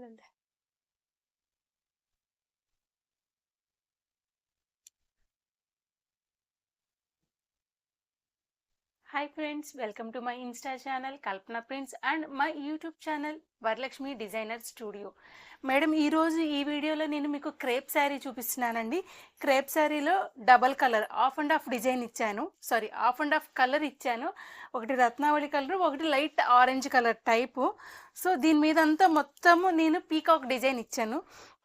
చాలండి. Hi friends, welcome to my Insta channel Kalpana prints and my YouTube channel Varalakshmi designer studio. Madam, ఈరోజు ఈ వీడియోలో నేను మీకు క్రేప్ శారీ చూపిస్తున్నానండి. క్రేప్ శారీలో double colour of and of design ఇచ్చాను, ఆఫ్ అండ్ ఆఫ్ కలర్ ఇచ్చాను. ఒకటి రత్నావళి కలర్, ఒకటి light orange colour type. So దీని మీద అంతా మొత్తము నేను పీకాక్ డిజైన్ ఇచ్చాను.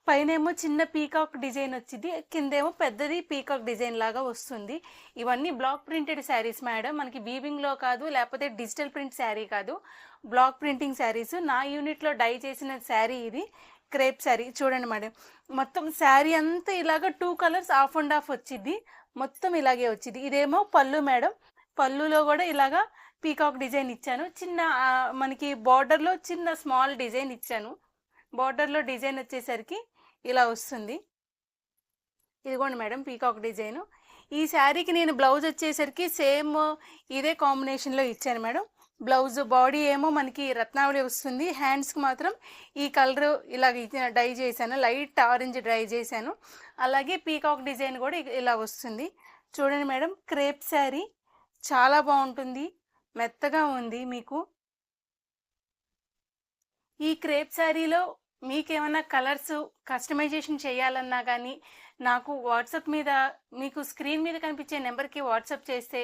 పైనేమో చిన్న పీకాక్ డిజైన్ వచ్చింది, కిందేమో పెద్దది పీకాక్ డిజైన్ లాగా వస్తుంది. ఇవన్నీ బ్లాక్ ప్రింటెడ్ శారీస్ మేడం, మనకి వీవింగ్లో కాదు, లేకపోతే డిజిటల్ ప్రింట్ శారీ కాదు, బ్లాక్ ప్రింటింగ్ శారీస్. నా యూనిట్లో డై చేసిన శారీ ఇది, క్రేప్ శారీ. చూడండి మేడం, మొత్తం శారీ అంతా ఇలాగ 2 కలర్స్ ఆఫ్ అండ్ ఆఫ్ వచ్చింది, మొత్తం ఇలాగే వచ్చింది. ఇదేమో పళ్ళు మేడం, పళ్ళులో కూడా ఇలాగా పీకాక్ డిజైన్ ఇచ్చాను. చిన్న మనకి బార్డర్లో చిన్న స్మాల్ డిజైన్ ఇచ్చాను. బార్డర్లో డిజైన్ వచ్చేసరికి ఇలా వస్తుంది. ఇదిగోండి మేడం పీకాక్ డిజైను. ఈ శారీకి నేను బ్లౌజ్ వచ్చేసరికి సేమ్ ఇదే కాంబినేషన్లో ఇచ్చాను మేడం. బ్లౌజ్ బాడీ ఏమో మనకి రత్నావళి వస్తుంది, హ్యాండ్స్కి మాత్రం ఈ కలర్ ఇలాగ డై చేశాను, లైట్ ఆరెంజ్ డై చేశాను. అలాగే పీకాక్ డిజైన్ కూడా ఇలా వస్తుంది. చూడండి మేడం, క్రేప్ శారీ చాలా బాగుంటుంది, మెత్తగా ఉంది. మీకు ఈ క్రేప్ శారీలో మీకేమైనా కలర్స్ కస్టమైజేషన్ చేయాలన్నా కానీ నాకు వాట్సాప్ మీద, మీకు స్క్రీన్ మీద కనిపించే నెంబర్కి వాట్సాప్ చేస్తే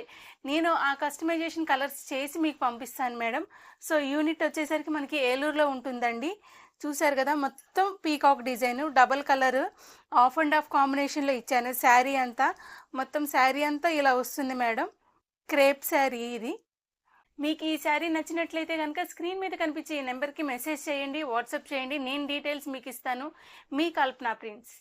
నేను ఆ కస్టమైజేషన్ కలర్స్ చేసి మీకు పంపిస్తాను మేడం. సో యూనిట్ వచ్చేసరికి మనకి ఏలూరులో ఉంటుందండి. చూసారు కదా, మొత్తం peacock design double colour of and of కాంబినేషన్లో ఇచ్చాను. శారీ అంతా, మొత్తం శారీ అంతా ఇలా వస్తుంది మేడం. క్రేప్ శారీ ఇది. మీకు ఈ శారీ నచ్చినట్లయితే కనుక స్క్రీన్ మీద కనిపించే ఈ నెంబర్కి మెసేజ్ చేయండి, వాట్సాప్ చేయండి. నేను డీటెయిల్స్ మీకు ఇస్తాను. మీ కల్పన ప్రింట్స్.